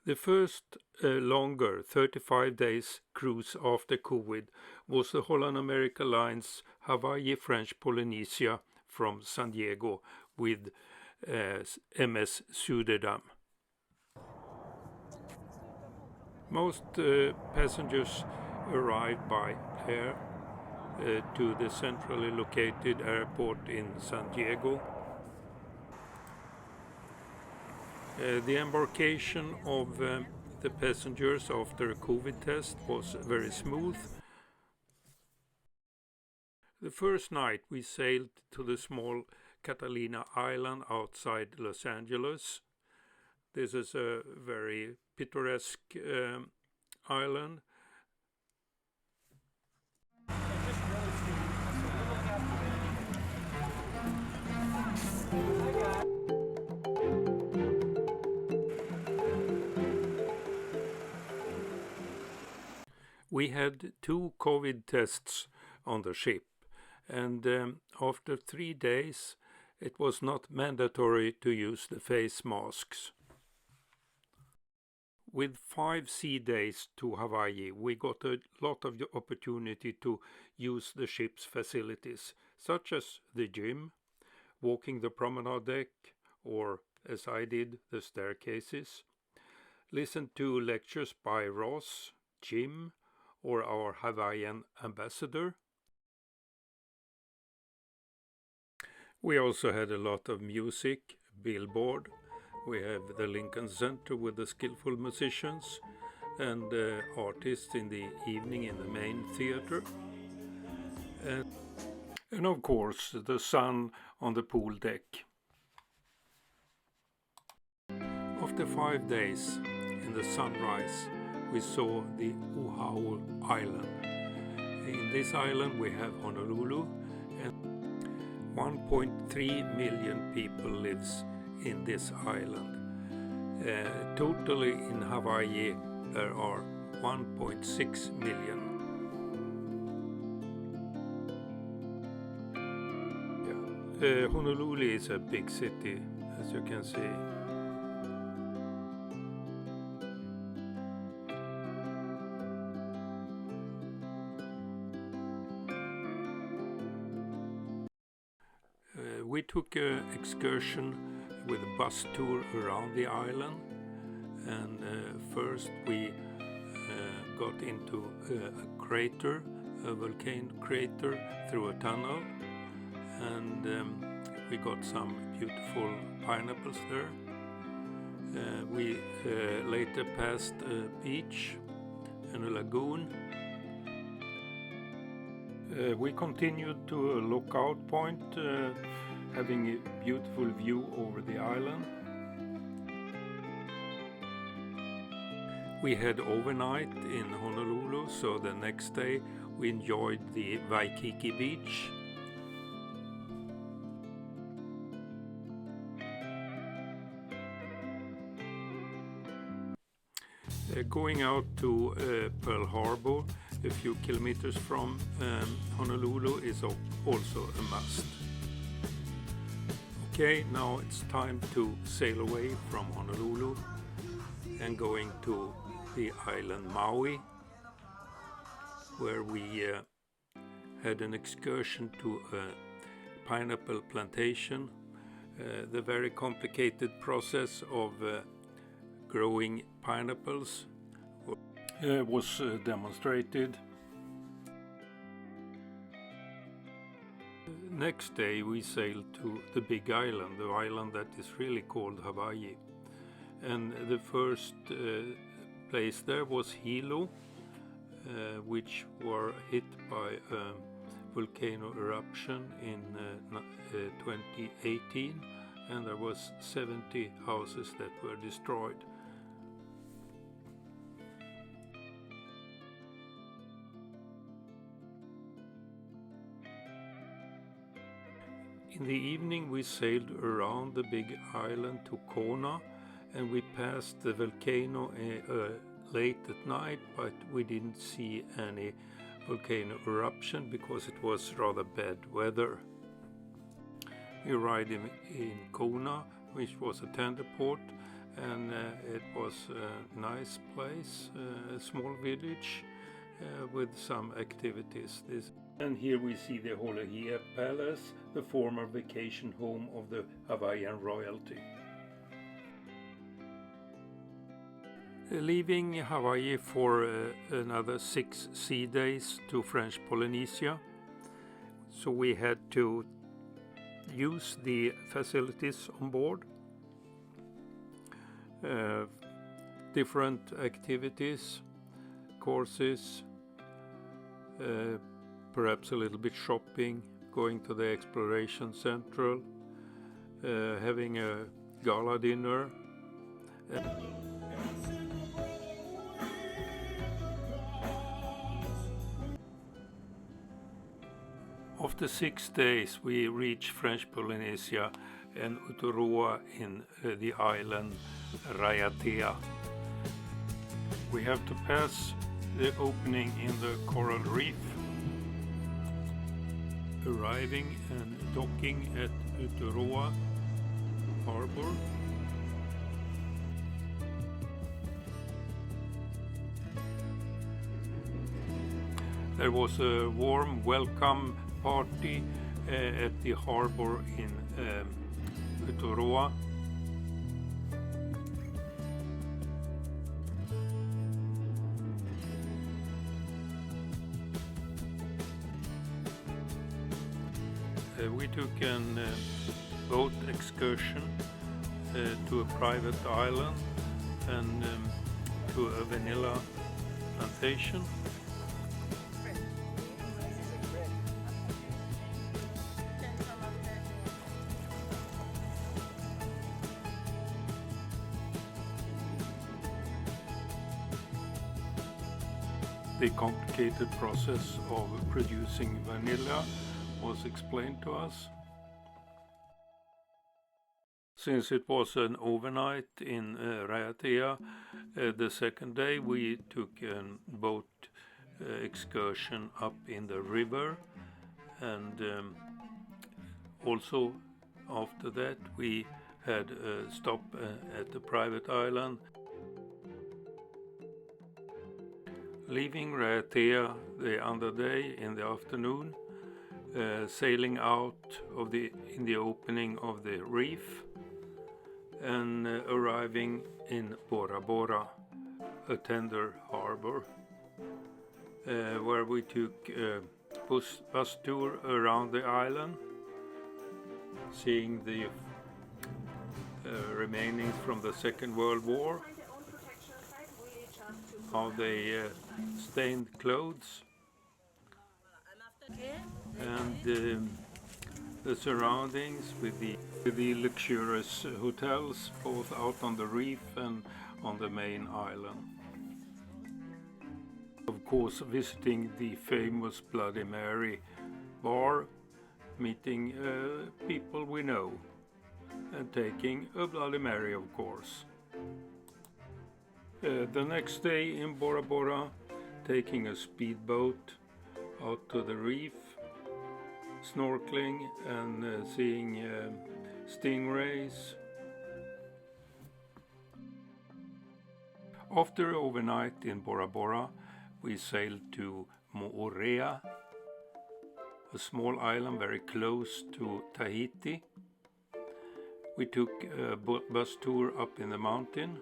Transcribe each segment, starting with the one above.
The first longer 35 days cruise after COVID was the Holland America Lines Hawaii and French Polynesia from San Diego with MS Zuiderdam. Most passengers arrived by air to the centrally located airport in San Diego. The embarkation of the passengers after a COVID test was very smooth. The first night we sailed to the small Catalina Island outside Los Angeles. This is a very picturesque island. We had 2 COVID tests on the ship, and after 3 days it was not mandatory to use the face masks. With 5 sea days to Hawaii, we got a lot of the opportunity to use the ship's facilities, such as the gym, walking the promenade deck, or, as I did, the staircases. Listen to lectures by Ross, Jim, or our Hawaiian ambassador. We also had a lot of music, billboard. We have the Lincoln Center with the skillful musicians and artists in the evening in the main theater. And of course the sun on the pool deck. After 5 days in the sunrise, we saw the Oahu Island. In this island we have Honolulu, and 1.3 million people lives in this island. Totally in Hawaii there are 1.6 million. Honolulu is a big city, as you can see. We took an excursion with a bus tour around the island, and first we got into a crater, a volcano crater, through a tunnel, and we got some beautiful pineapples there. We later passed a beach and a lagoon. We continued to a lookout point, having a beautiful view over the island. We had overnight in Honolulu, so the next day we enjoyed the Waikiki beach. Going out to Pearl Harbor, a few kilometers from Honolulu, is also a must. Okay, now it's time to sail away from Honolulu and going to the island Maui, where we had an excursion to a pineapple plantation. The very complicated process of growing pineapples was demonstrated. Next day we sailed to the big island, the island that is really called Hawaii. And the first place there was Hilo, which were hit by a volcano eruption in 2018, and there was 70 houses that were destroyed. In the evening we sailed around the big island to Kona, and we passed the volcano late at night, but we didn't see any volcano eruption because it was rather bad weather. We arrived in Kona, which was a tender port, and it was a nice place, a small village with some activities. And here we see the Raiatea Palace, the former vacation home of the Hawaiian royalty. Leaving Hawaii for another 6 sea days to French Polynesia, so we had to use the facilities on board. Different activities, courses, perhaps a little bit shopping, going to the exploration central, having a gala dinner. After 6 days we reached French Polynesia and Rotorua in the island Raiatea. We have to pass the opening in the coral reef, arriving and docking at Rotorua harbor. There was a warm welcome party at the harbor in Rotorua. We took a boat excursion to a private island and to a vanilla plantation. The complicated process of producing vanilla was explained to us. Since it was an overnight in Raiatea, the second day we took a boat excursion up in the river, and also after that we had a stop at the private island. Leaving Raiatea the other day in the afternoon, sailing out in the opening of the reef and arriving in Bora Bora, a tender harbor, where we took a bus tour around the island, seeing the remainings from the Second World War, how they stained clothes, and the surroundings with the luxurious hotels both out on the reef and on the main island. Of course, visiting the famous Bloody Mary bar, meeting people we know, and taking a Bloody Mary, of course. The next day in Bora Bora, taking a speedboat out to the reef, snorkeling and seeing stingrays. After overnight in Bora Bora, we sailed to Moorea, a small island very close to Tahiti. We took a bus tour up in the mountain.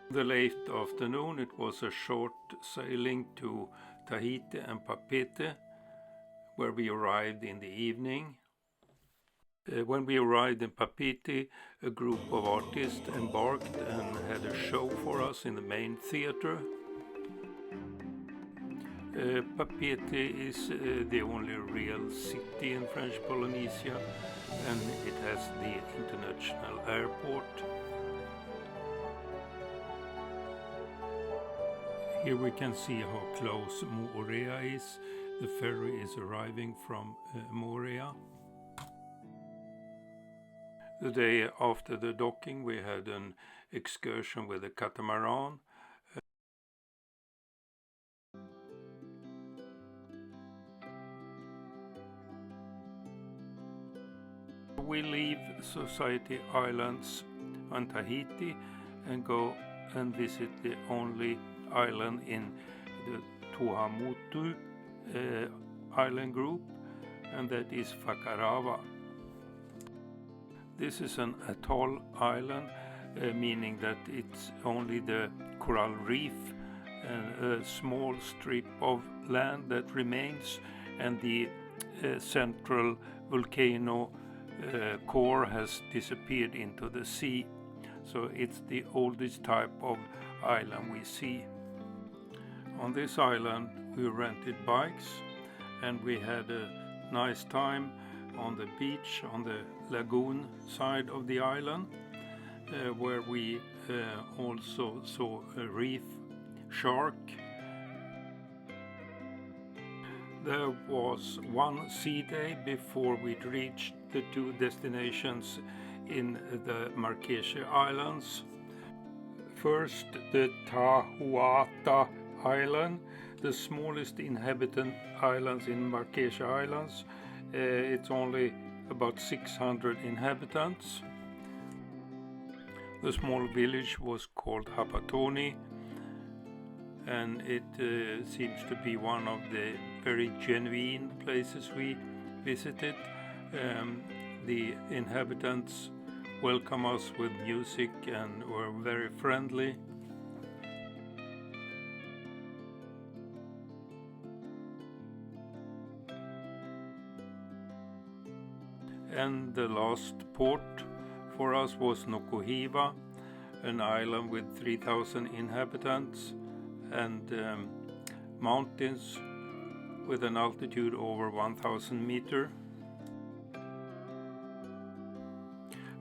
The late afternoon it was a short sailing to Tahiti and Papeete, where we arrived in the evening. When we arrived in Papeete, a group of artists embarked and had a show for us in the main theater. Papeete is the only real city in French Polynesia, and it has the international airport. Here we can see how close Moorea is. The ferry is arriving from Moorea. The day after the docking we had an excursion with a catamaran. We leave Society Islands on Tahiti and go and visit the only island in the Tuamotu island group, and that is Fakarawa. This is an atoll island, meaning that it's only the coral reef and a small strip of land that remains, and the central volcano core has disappeared into the sea. So it's the oldest type of island we see. On this island we rented bikes and we had a nice time on the beach on the lagoon side of the island, where we also saw a reef shark. There was one sea day before we'd reached the two destinations in the Marquesas Islands. First, the Tahuata Island, the smallest inhabited islands in Marquesas Islands. It's only about 600 inhabitants. The small village was called Hapatoni, and it seems to be one of the very genuine places we visited. The inhabitants welcomed us with music and were very friendly. And the last port for us was Nukuhiva, an island with 3,000 inhabitants and mountains with an altitude over 1,000 meters.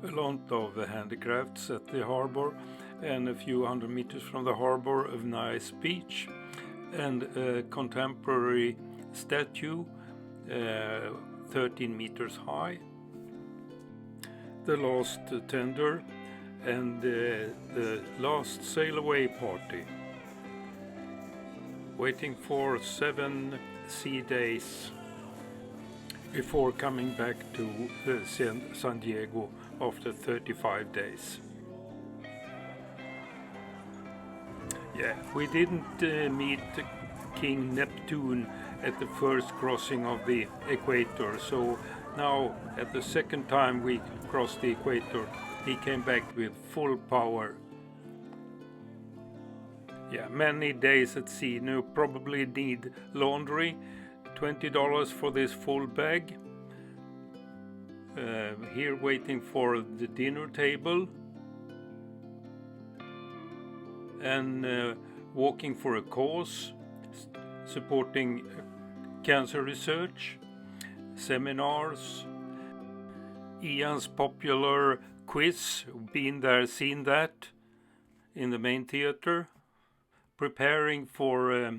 A lot of handicrafts at the harbor, and a few hundred meters from the harbor a nice beach and a contemporary statue 13 meters high. The last tender and the last sail away party. Waiting for 7 sea days before coming back to San Diego after 35 days. Yeah, we didn't meet King Neptune at the first crossing of the equator, so now at the second time we crossed the equator, he came back with full power. Yeah, many days at sea. You probably need laundry. $20 for this full bag. Here waiting for the dinner table. And walking for a cause supporting cancer research, seminars, Ian's popular quiz, been there, seen that, in the main theater, preparing for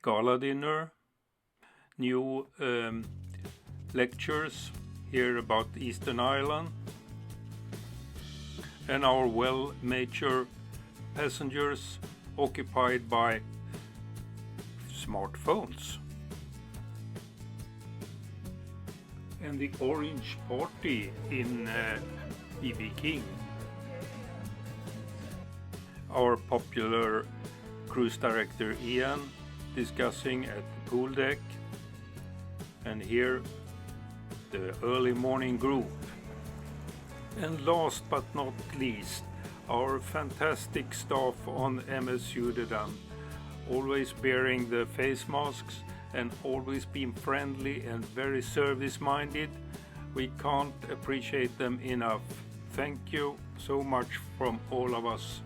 gala dinner, new lectures here about Eastern Island, and our well-matured passengers occupied by smartphones. And the orange party in B.B. King. Our popular cruise director Ian discussing at the pool deck, and here the early morning group. And last but not least, our fantastic staff on MS Zuiderdam, always bearing the face masks and always being friendly and very service-minded. We can't appreciate them enough. Thank you so much from all of us.